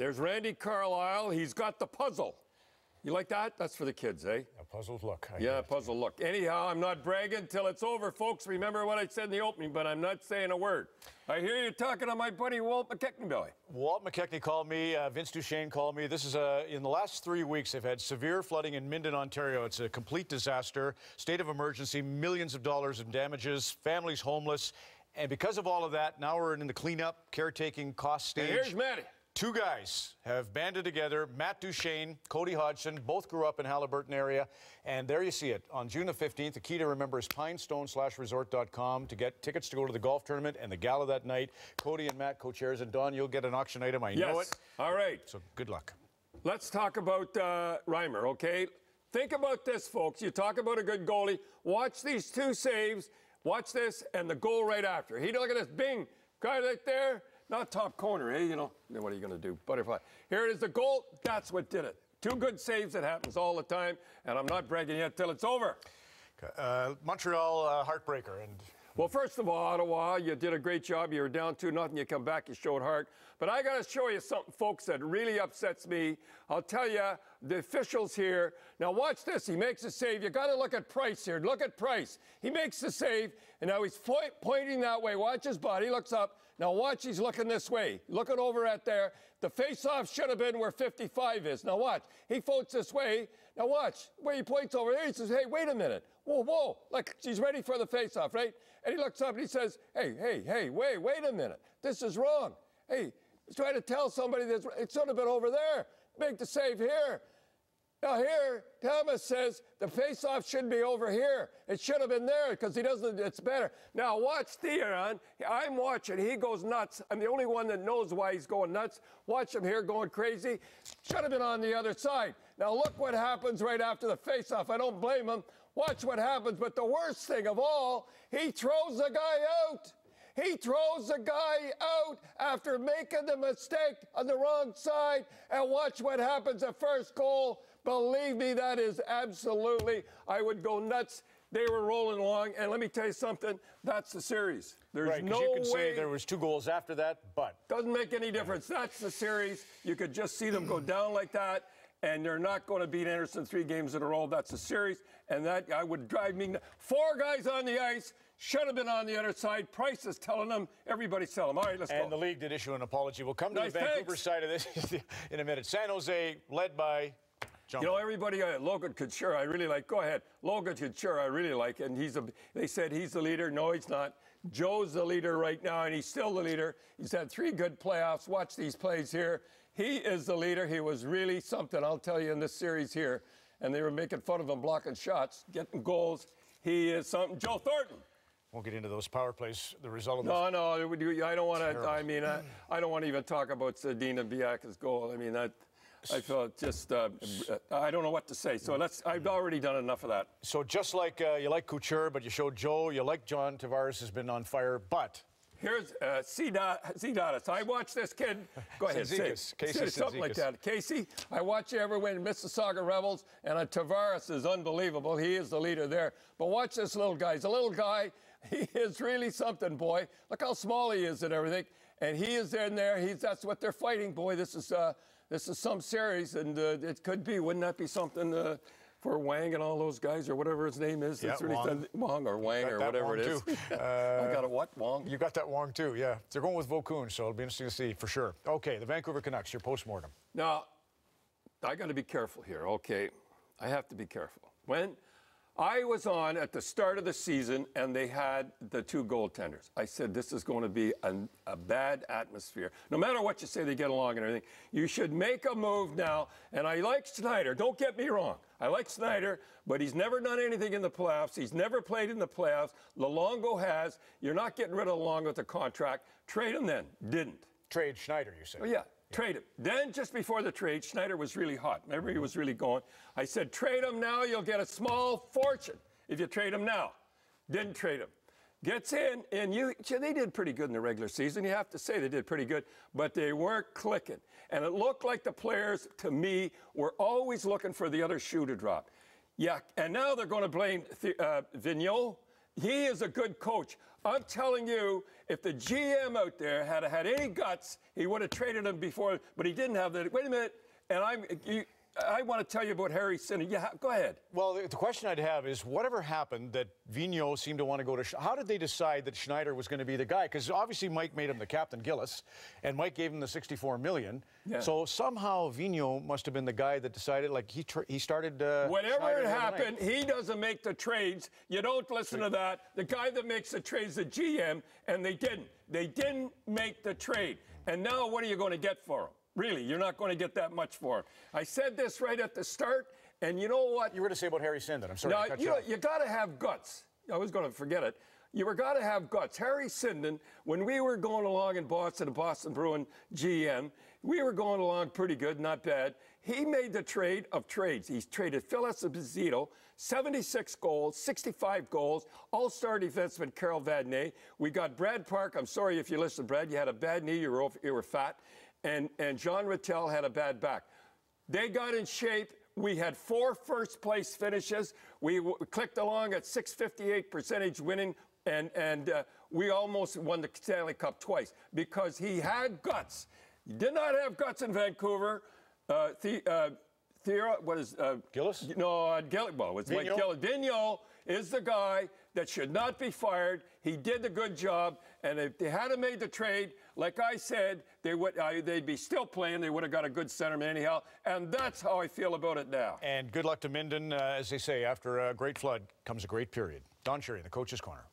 There's Randy Carlisle. He's got the puzzle. You like that? That's for the kids, eh? A puzzled look. Yeah, puzzle look. Anyhow, I'm not bragging till it's over, folks. Remember what I said in the opening, but I'm not saying a word. I hear you talking to my buddy Walt McKechnie, Billy. Walt McKechnie called me. Vince Duchesne called me. This is in the last 3 weeks, they've had severe flooding in Minden, Ontario. It's a complete disaster, state of emergency, millions of dollars in damages, families homeless. And because of all of that, now we're in the cleanup, caretaking, cost stage. And here's Matty. Two guys have banded together, Matt Duchesne, Cody Hodgson, both grew up in Haliburton area. And there you see it. On June the 15th, the key to remember is pinestone/resort.com to get tickets to go to the golf tournament and the gala that night. Cody and Matt co-chairs, and Don, you'll get an auction item. I know it. All right. So good luck. Let's talk about Reimer, okay? Think about this, folks. You talk about a good goalie. Watch these two saves. Watch this, and the goal right after. Look at this, bing, guy right there. Not top corner, eh? You know, what are you going to do? Butterfly. Here it is, the goal. That's what did it. Two good saves. It happens all the time, and I'm not bragging yet till it's over. Montreal heartbreaker. Well, first of all, Ottawa, you did a great job. You were down 2-0. You come back, you showed heart. But I got to show you something, folks, that really upsets me. I'll tell you, the officials here. Now, watch this. He makes a save. You got to look at Price here. Look at Price. He makes the save, and now he's pointing that way. Watch his body. He looks up. Now, watch. He's looking this way. Looking over at there. The face-off should have been where 55 is. Now, watch. He floats this way. Now, watch. Where he points over there, he says, hey, wait a minute. Whoa, whoa. Like, he's ready for the face-off, right? And he looks up and he says, hey, wait a minute. This is wrong. Hey, he's trying to tell somebody that it should have been over there. Make the save here. Now here, Thomas says the face-off should be over here. It should have been there because he doesn't, it's better. Now watch Theron. I'm watching. He goes nuts. I'm the only one that knows why he's going nuts. Watch him here going crazy. Should have been on the other side. Now look what happens right after the face-off. I don't blame him. Watch what happens. But the worst thing of all, he throws the guy out. He throws the guy out after making the mistake on the wrong side. And watch what happens at first goal. Believe me, that is absolutely, I would go nuts. They were rolling along, and let me tell you something, that's the series. There's right, no you can way. say there was 2 goals after that, but. Doesn't make any difference. That's the series. You could just see them go down like that, and they're not going to beat Anderson 3 games in a row. That's the series, and that I would drive me nuts. 4 guys on the ice. Should have been on the other side. Price is telling them. Everybody's telling them. All right, let's go. And the league did issue an apology. We'll come to the Vancouver side of this in a minute. San Jose, led by Jumbo. You know, everybody, Logan Couture, I really like. Go ahead. Logan Couture, I really like. And they said he's the leader. No, he's not. Joe's the leader right now, and he's still the leader. He's had 3 good playoffs. Watch these plays here. He is the leader. He was really something, I'll tell you, in this series here. And they were making fun of him blocking shots, getting goals. He is something. Joe Thornton. Won't get into those power plays. The result of no, I don't want to. I mean, I don't want to even talk about Zadina Biaka's goal. I mean, I felt just. I don't know what to say. So I've already done enough of that. So just like you like Couture, but you showed Joe, you like John Tavares has been on fire, but. Here's Zidatis. I watch this kid. Go ahead, say something like that. Casey, I watch you ever win Mississauga Rebels, and Tavares is unbelievable. He is the leader there. But watch this little guy. He's a little guy. He is really something, boy. Look how small he is and everything. And he is in there. That's what they're fighting, boy. This is some series, and it could be. Wouldn't that be something? For Wang and all those guys, or whatever his name is. Yeah, it's really Wang. Or Wang or whatever Wang it is. I got a what, Wang? You got that Wang too, yeah. They're going with Vaucoon, so it'll be interesting to see for sure. Okay, the Vancouver Canucks, your postmortem. Now, I got to be careful here, okay? I have to be careful. When I was on at the start of the season and they had the 2 goaltenders, I said this is going to be a bad atmosphere. No matter what you say, they get along and everything. You should make a move now. And I like Snyder. Don't get me wrong. I like Snyder, but he's never done anything in the playoffs. He's never played in the playoffs. Luongo has. You're not getting rid of Luongo with the contract. Trade him then. Didn't. Trade Schneider, you said. Oh, yeah. Trade him. Then, just before the trade, Schneider was really hot. Remember, he was really going. I said, trade him now. You'll get a small fortune if you trade him now. Didn't trade him. Gets in, and they did pretty good in the regular season. You have to say they did pretty good, but they weren't clicking. And it looked like the players, to me, were always looking for the other shoe to drop. Yeah, and now they're going to blame Vigneault. He is a good coach. I'm telling you, if the GM out there had had any guts, he would have traded him before, but he didn't have that. Wait a minute, and I want to tell you about Harry Sinden. Yeah, go ahead. Well, the question I'd have is, whatever happened that Vigneault seemed to want to go to, how did they decide that Schneider was going to be the guy? Because obviously Mike made him the captain, Gillis, and Mike gave him the $64 million. Yeah. So somehow Vigneault must have been the guy that decided, like he started. Whatever it happened, he doesn't make the trades. You don't listen to that. The guy that makes the trades, the GM, and they didn't. They didn't make the trade. And now what are you going to get for him? Really, you're not going to get that much for him. I said this right at the start, and you know what? You were to say about Harry Sinden. I'm sorry. Now, you got to have guts. I was going to forget it. You were got to have guts. Harry Sinden, when we were going along in Boston, the Boston Bruin GM, we were going along pretty good, not bad. He made the trade of trades. He's traded Phil Esposito, 76 goals, 65 goals, all-star defenseman Carol Vadnais. We got Brad Park. I'm sorry if you listened, Brad. You had a bad knee. You were fat. And John Rattel had a bad back. They got in shape. We had 4 first-place finishes. We clicked along at .658 percentage winning, and we almost won the Stanley Cup twice because he had guts. He did not have guts in Vancouver. Gillis? No, Gillis. Well, it's Mike Gillis. Vigneault is the guy that should not be fired. He did a good job, and if they hadn't made the trade, like I said, they'd be still playing. They would have got a good centerman anyhow, and that's how I feel about it now. And good luck to Minden. As they say, after a great flood comes a great period. Don Cherry, the Coach's Corner.